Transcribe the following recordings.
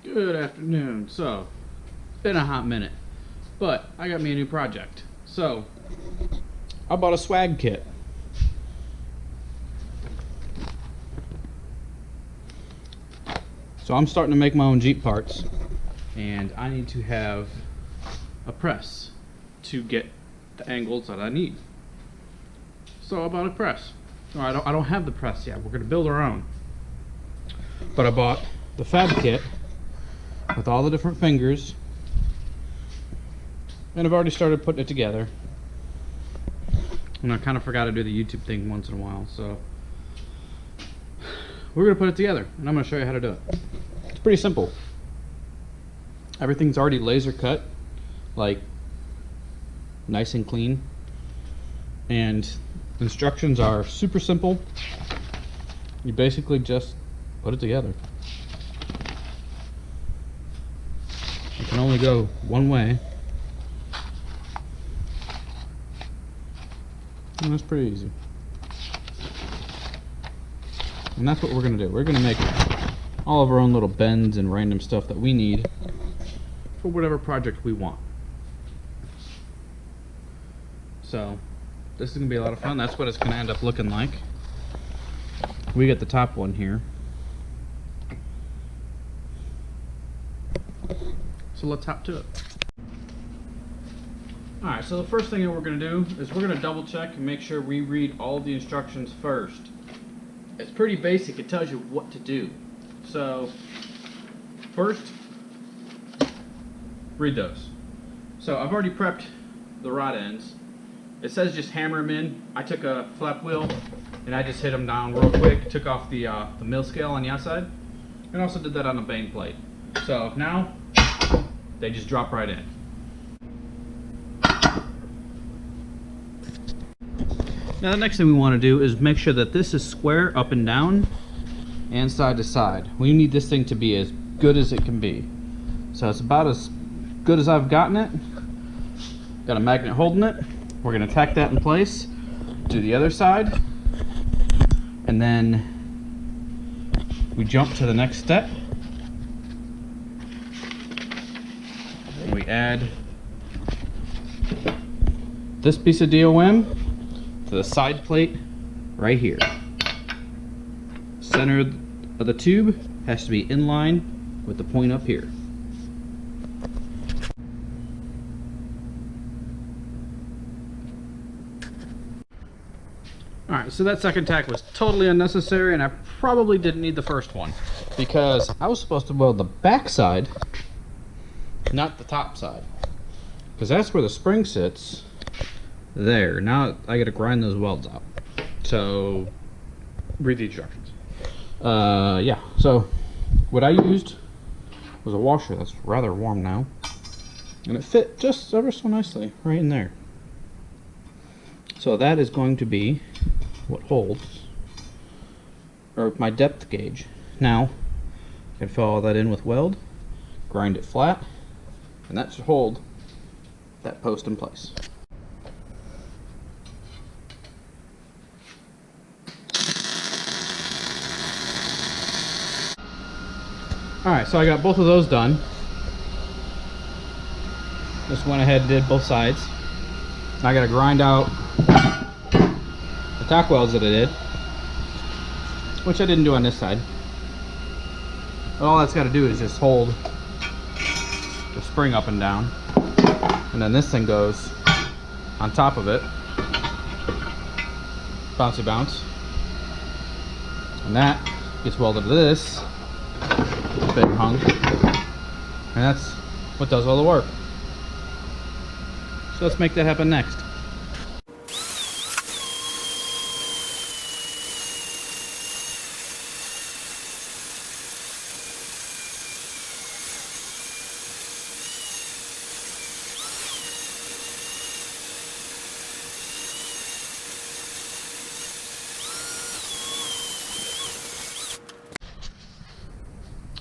Good afternoon. So, it's been a hot minute, but I got me a new project. So, I bought a swag kit. So I'm starting to make my own Jeep parts, and I need to have a press to get the angles that I need. So I bought a press. Or I don't have the press yet. We're gonna build our own. But I bought the fab kit with all the different fingers, and I've already started putting it together. And I kind of forgot to do the YouTube thing once in a while, so we're gonna put it together, and I'm gonna show you how to do it. It's pretty simple. Everything's already laser cut, like nice and clean, and the instructions are super simple. You basically just put it together. It can only go one way, and that's pretty easy. And that's what we're gonna do. We're gonna make all of our own little bends and random stuff that we need for whatever project we want. So this is gonna be a lot of fun. That's what it's gonna end up looking like. We get the top one here. So let's hop to it. Alright, so the first thing that we're gonna do is we're gonna double check and make sure we read all the instructions first. It's pretty basic. It tells you what to do. So first, read those. So I've already prepped the rod ends. It says just hammer them in. I took a flap wheel and I just hit them down real quick. Took off the mill scale on the outside, and also did that on the bang plate. So now they just drop right in. Now the next thing we want to do is make sure that this is square up and down and side to side. We need this thing to be as good as it can be. So it's about as good as I've gotten it. Got a magnet holding it. We're going to tack that in place. Do the other side. And then we jump to the next step. And we add this piece of DOM to the side plate right here. Center of the tube has to be in line with the point up here. Alright, so that second tack was totally unnecessary, and I probably didn't need the first one, because I was supposed to weld the back side, not the top side, because that's where the spring sits. There. Now I gotta grind those welds out. So read the instructions. Yeah, so what I used was a washer that's rather warm now, and it fit just ever so nicely right in there. So that is going to be what holds, or my depth gauge. Now I can fill all that in with weld, grind it flat, and that should hold that post in place. Alright, so I got both of those done. Just went ahead and did both sides. Now I gotta grind out the tack welds that I did, which I didn't do on this side. All that's gotta do is just hold the spring up and down, and then this thing goes on top of it. Bouncy bounce. And that gets welded to this big hunk, and that's what does all the work. So let's make that happen next.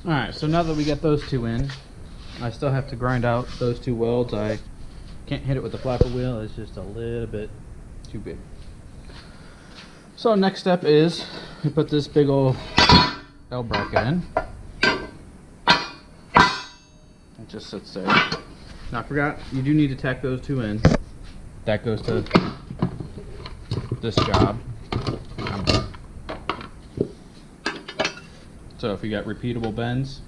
Alright, so now that we got those two in, I still have to grind out those two welds. I can't hit it with the flapper wheel, it's just a little bit too big. So next step is we put this big old L bracket in. It just sits there. Now I forgot, you do need to tack those two in. That goes to this job. So if you got repeatable bends,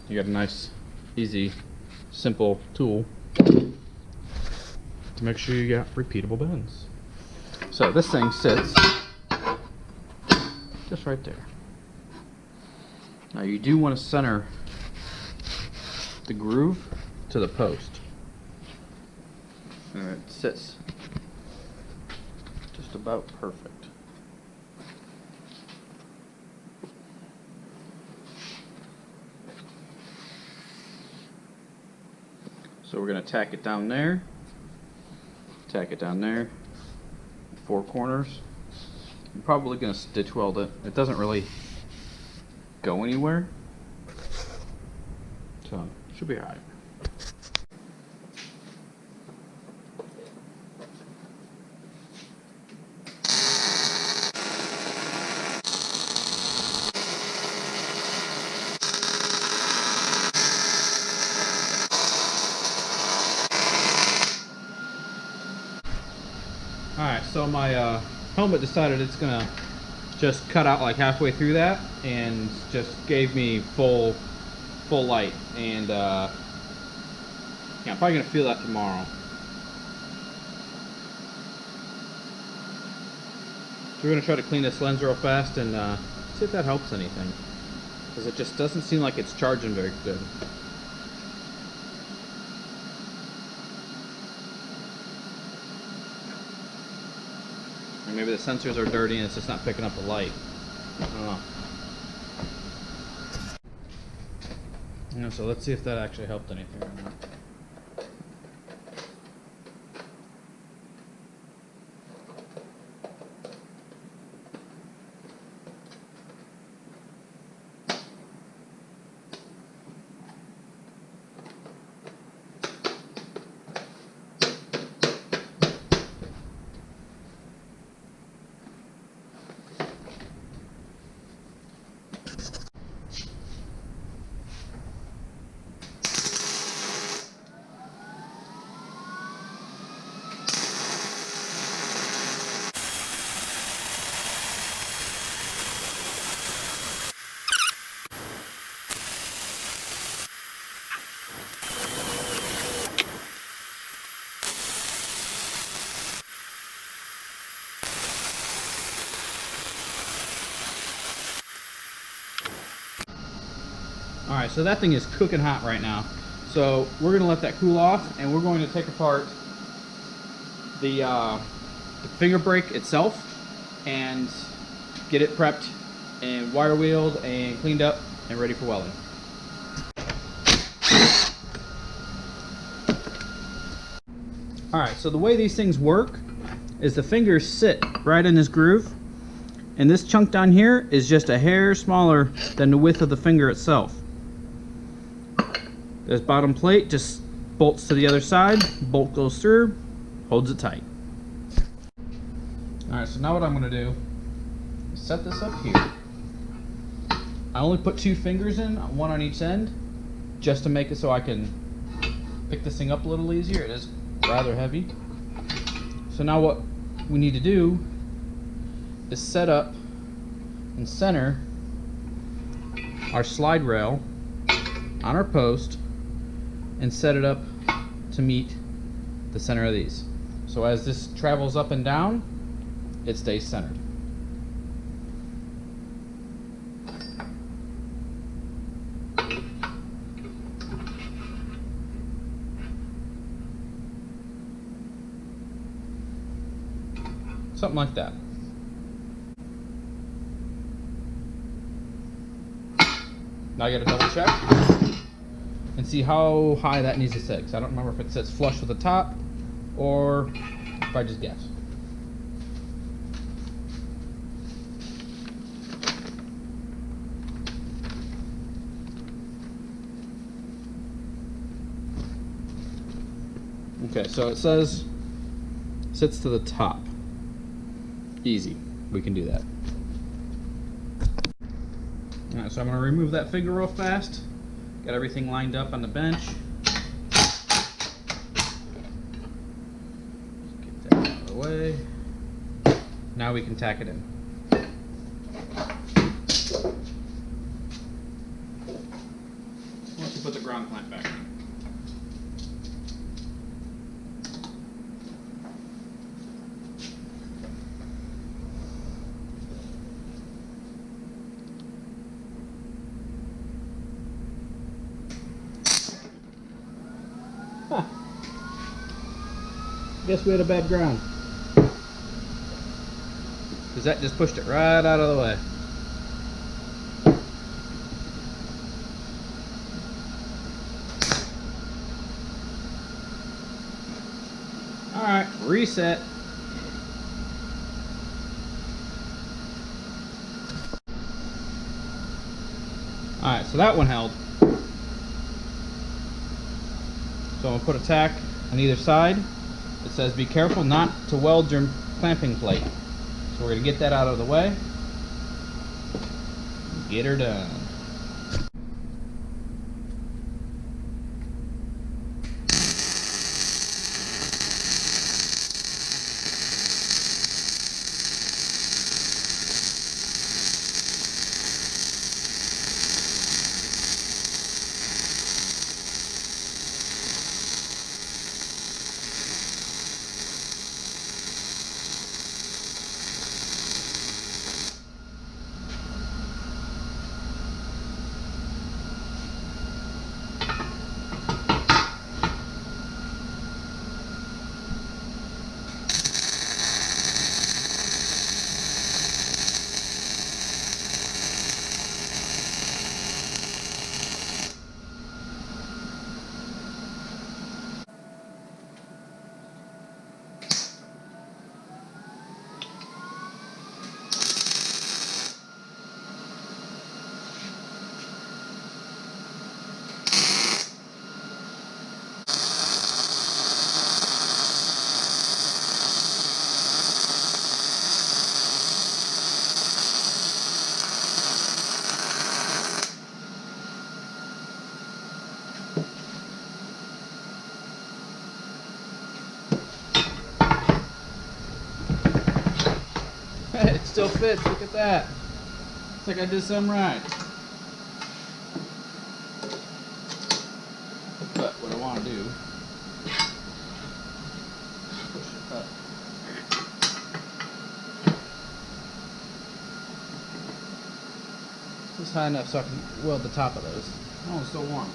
you got a nice, easy, simple tool to make sure you got repeatable bends. So this thing sits just right there. Now you do want to center the groove to the post. And it sits just about perfect. So we're going to tack it down there, tack it down there, 4 corners. I'm probably going to stitch weld it. It doesn't really go anywhere, so it should be alright. Alright, so my helmet decided it's gonna just cut out like halfway through that and just gave me full light, and yeah, I'm probably gonna feel that tomorrow. So we're gonna try to clean this lens real fast and see if that helps anything, because it just doesn't seem like it's charging very good. Or maybe the sensors are dirty and it's just not picking up the light. I don't know. Yeah, so let's see if that actually helped anything or not. Alright, so that thing is cooking hot right now. So we're going to let that cool off, and we're going to take apart the finger brake itself and get it prepped and wire wheeled and cleaned up and ready for welding. Alright, so the way these things work is the fingers sit right in this groove, and this chunk down here is just a hair smaller than the width of the finger itself. This bottom plate just bolts to the other side, bolt goes through, holds it tight. Alright, so now what I'm going to do is set this up here. I only put 2 fingers in, one on each end, just to make it so I can pick this thing up a little easier. It is rather heavy. So now what we need to do is set up and center our slide rail on our post and set it up to meet the center of these. So as this travels up and down, it stays centered. Something like that. Now I gotta double check and see how high that needs to sit, because I don't remember if it sits flush with the top or if I just guess. Okay, so it says sits to the top. Easy, we can do that. Alright, so I'm going to remove that figure real fast Got everything lined up on the bench. Get that out of the way. Now we can tack it in. Once you put the ground clamp back in. Huh. Guess we had a bad ground. Because that just pushed it right out of the way. Alright, reset. Alright, so that one held. So I'm going to put a tack on either side. It says be careful not to weld your clamping plate. So we're going to get that out of the way. Get her done. It still fits, look at that. Looks like I did something right. But what I want to do, push it up. Just high enough so I can weld the top of those. Oh, it's still warm.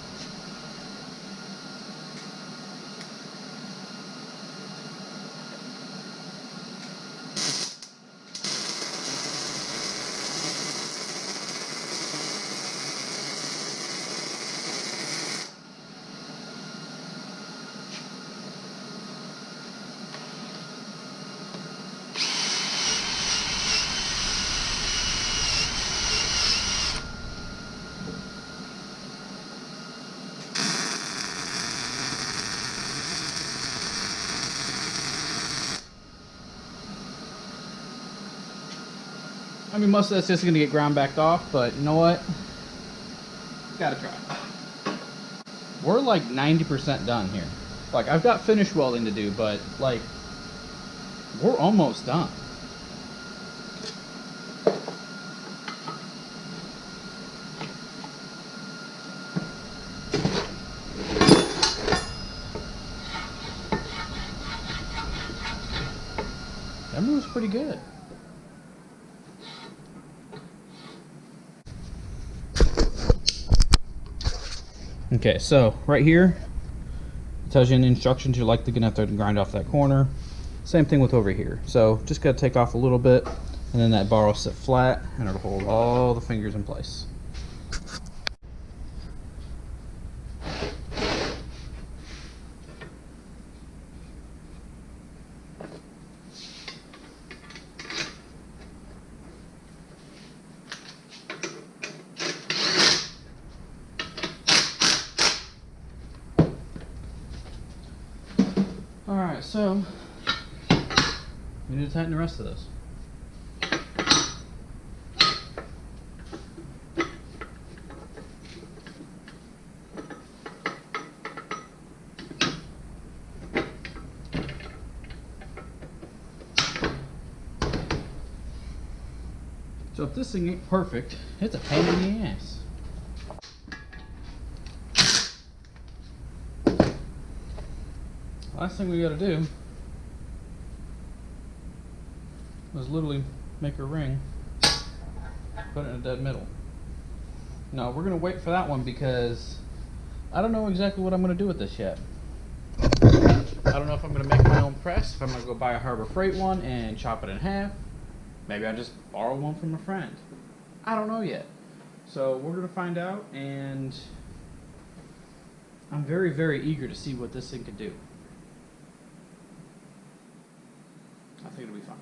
I mean, most of that's just going to get ground back off, but you know what? Gotta try. We're like 90% done here. Like, I've got finish welding to do, but like, we're almost done. That moves pretty good. Okay, so right here it tells you in the instructions you're likely gonna have to grind off that corner. Same thing with over here. So just gotta take off a little bit, and then that bar will sit flat and it'll hold all the fingers in place. Alright, so we need to tighten the rest of this. So if this thing ain't perfect, it's a pain in the ass. Last thing we gotta do is literally make a ring, put it in a dead middle. Now we're gonna wait for that one because I don't know exactly what I'm gonna do with this yet. I don't know if I'm gonna make my own press, if I'm gonna go buy a Harbor Freight one and chop it in half. Maybe I just borrow one from a friend. I don't know yet. So we're gonna find out, and I'm very, very eager to see what this thing could do. I think it'll be fun.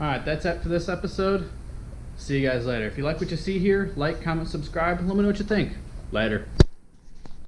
Alright, that's it for this episode. See you guys later. If you like what you see here, like, comment, subscribe, and let me know what you think. Later.